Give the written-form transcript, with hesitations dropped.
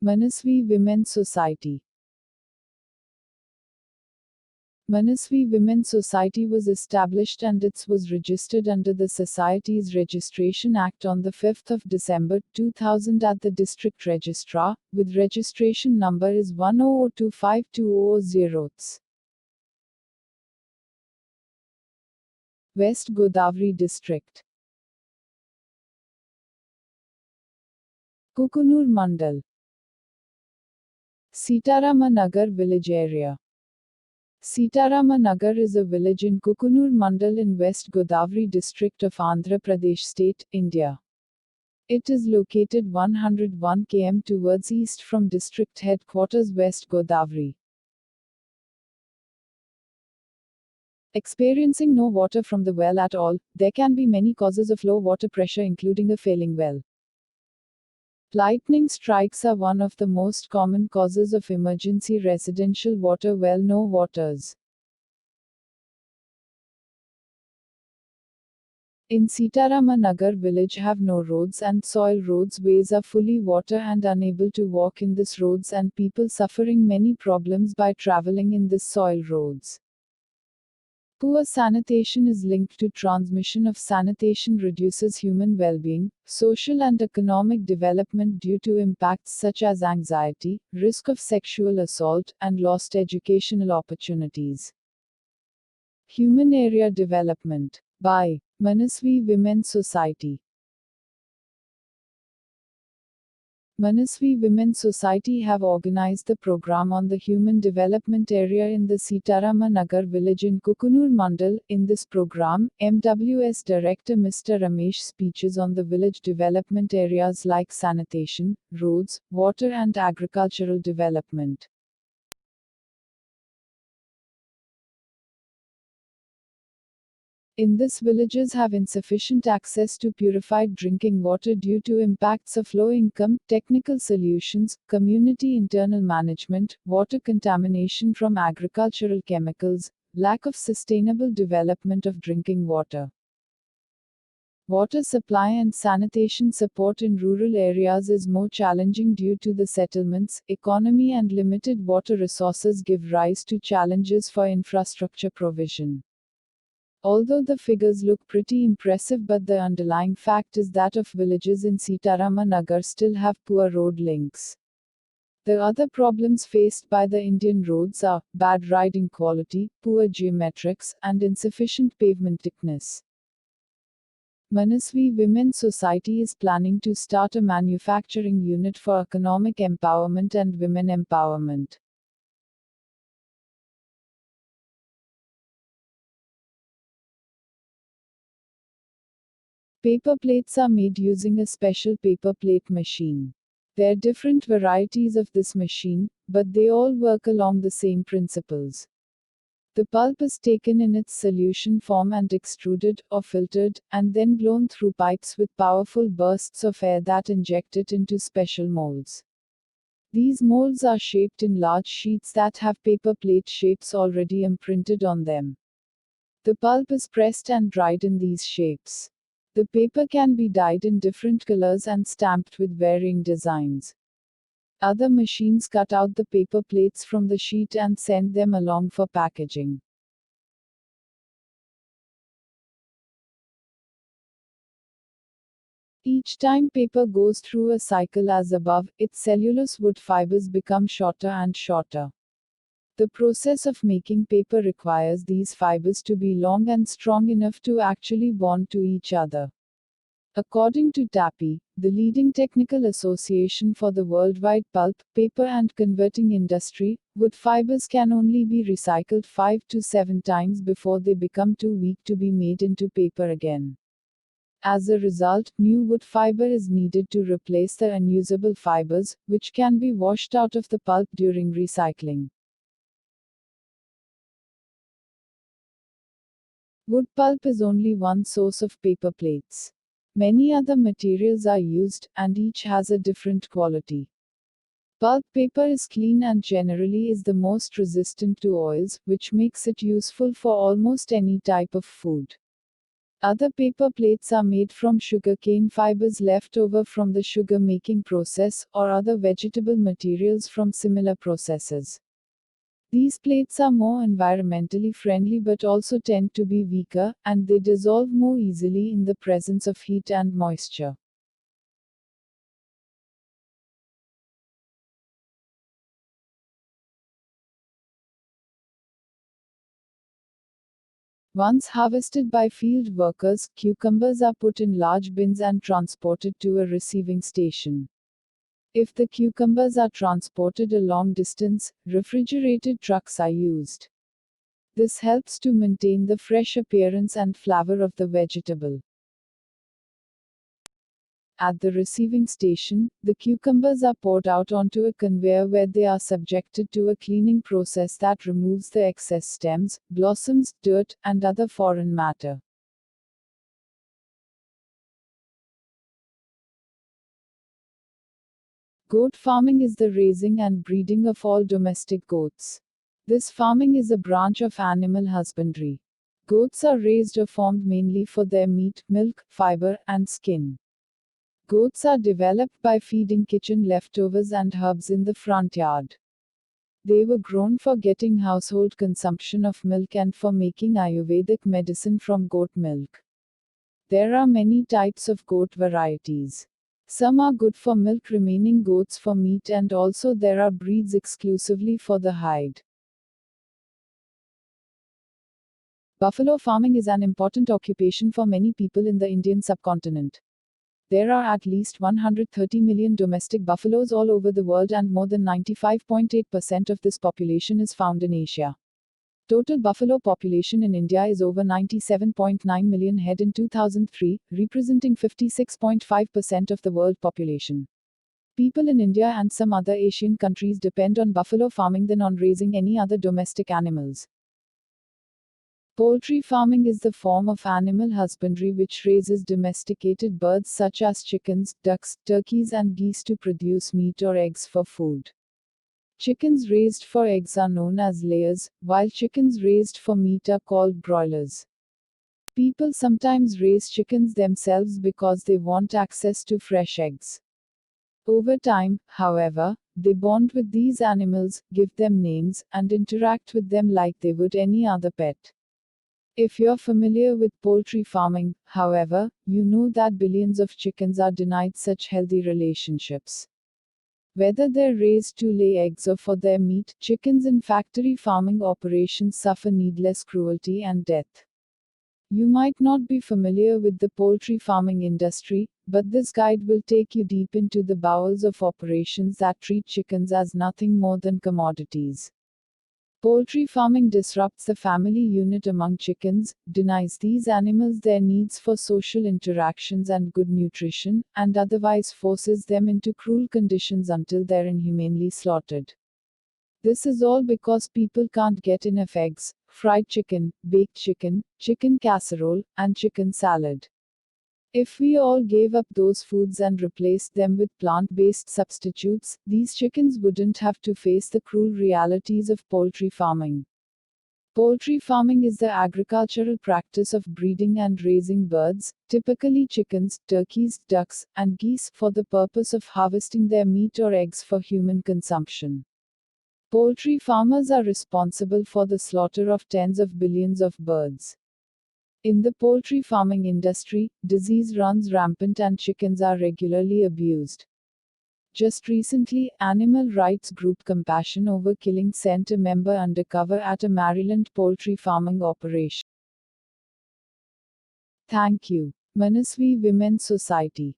Mws-Human Society. Mws-Human Society was established and it was registered under the Societies Registration Act on 5 December 2000 at the District Registrar, with registration number is 100252000. West Godavari District. Kukunur Mandal. Sitarama Nagar Village Area. Sitarama Nagar is a village in Kukunur Mandal in West Godavari district of Andhra Pradesh state, India. It is located 101 km towards east from district headquarters West Godavari. Experiencing no water from the well at all, there can be many causes of low water pressure including a failing well. Lightning strikes are one of the most common causes of emergency residential water well no waters. In Sitarama Nagar village have no roads and soil roads ways are fully water and unable to walk in this roads and people suffering many problems by traveling in this soil roads. Poor sanitation is linked to transmission of sanitation reduces human well-being, social and economic development due to impacts such as anxiety, risk of sexual assault, and lost educational opportunities. Human Area Development by Mws-Human Society. Mws-Human Society have organized the program on the human development area in the Sitarama Nagar village in Kukunur Mandal. In this program, MWS Director Mr. Ramesh speeches on the village development areas like sanitation, roads, water and agricultural development. In this villages have insufficient access to purified drinking water due to impacts of low income, technical solutions, community internal management, water contamination from agricultural chemicals, lack of sustainable development of drinking water. Water supply and sanitation support in rural areas is more challenging due to the settlements, economy and limited water resources give rise to challenges for infrastructure provision. Although the figures look pretty impressive but the underlying fact is that of villages in Sitarama Nagar still have poor road links. The other problems faced by the Indian roads are bad riding quality, poor geometrics, and insufficient pavement thickness. Mws-Human Society is planning to start a manufacturing unit for economic empowerment and women empowerment. Paper plates are made using a special paper plate machine. There are different varieties of this machine, but they all work along the same principles. The pulp is taken in its solution form and extruded, or filtered, and then blown through pipes with powerful bursts of air that inject it into special molds. These molds are shaped in large sheets that have paper plate shapes already imprinted on them. The pulp is pressed and dried in these shapes. The paper can be dyed in different colors and stamped with varying designs. Other machines cut out the paper plates from the sheet and send them along for packaging. Each time paper goes through a cycle as above, its cellulose wood fibers become shorter and shorter. The process of making paper requires these fibers to be long and strong enough to actually bond to each other. According to TAPI, the leading technical association for the worldwide pulp, paper and converting industry, wood fibers can only be recycled 5 to 7 times before they become too weak to be made into paper again. As a result, new wood fiber is needed to replace the unusable fibers, which can be washed out of the pulp during recycling. Wood pulp is only one source of paper plates. Many other materials are used, and each has a different quality. Pulp paper is clean and generally is the most resistant to oils, which makes it useful for almost any type of food. Other paper plates are made from sugarcane fibers left over from the sugar making process, or other vegetable materials from similar processes. These plates are more environmentally friendly but also tend to be weaker, and they dissolve more easily in the presence of heat and moisture. Once harvested by field workers, cucumbers are put in large bins and transported to a receiving station. If the cucumbers are transported a long distance, refrigerated trucks are used. This helps to maintain the fresh appearance and flavor of the vegetable. At the receiving station, the cucumbers are poured out onto a conveyor where they are subjected to a cleaning process that removes the excess stems, blossoms, dirt, and other foreign matter. Goat farming is the raising and breeding of all domestic goats. This farming is a branch of animal husbandry. Goats are raised or farmed mainly for their meat, milk, fiber, and skin. Goats are developed by feeding kitchen leftovers and herbs in the front yard. They were grown for getting household consumption of milk and for making Ayurvedic medicine from goat milk. There are many types of goat varieties. Some are good for milk, remaining goats for meat, and also there are breeds exclusively for the hide. Buffalo farming is an important occupation for many people in the Indian subcontinent. There are at least 130 million domestic buffaloes all over the world, and more than 95.8% of this population is found in Asia. Total buffalo population in India is over 97.9 million head in 2003, representing 56.5% of the world population. People in India and some other Asian countries depend on buffalo farming than on raising any other domestic animals. Poultry farming is the form of animal husbandry which raises domesticated birds such as chickens, ducks, turkeys, and geese to produce meat or eggs for food. Chickens raised for eggs are known as layers, while chickens raised for meat are called broilers. People sometimes raise chickens themselves because they want access to fresh eggs. Over time, however, they bond with these animals, give them names, and interact with them like they would any other pet. If you're familiar with poultry farming, however, you know that billions of chickens are denied such healthy relationships. Whether they're raised to lay eggs or for their meat, chickens in factory farming operations suffer needless cruelty and death. You might not be familiar with the poultry farming industry, but this guide will take you deep into the bowels of operations that treat chickens as nothing more than commodities. Poultry farming disrupts the family unit among chickens, denies these animals their needs for social interactions and good nutrition, and otherwise forces them into cruel conditions until they're inhumanely slaughtered. This is all because people can't get enough eggs, fried chicken, baked chicken, chicken casserole, and chicken salad. If we all gave up those foods and replaced them with plant-based substitutes, these chickens wouldn't have to face the cruel realities of poultry farming. Poultry farming is the agricultural practice of breeding and raising birds, typically chickens, turkeys, ducks, and geese, for the purpose of harvesting their meat or eggs for human consumption. Poultry farmers are responsible for the slaughter of tens of billions of birds. In the poultry farming industry, disease runs rampant and chickens are regularly abused. Just recently, animal rights group Compassion Over Killing sent a member undercover at a Maryland poultry farming operation. Thank you. Mws-Human Society.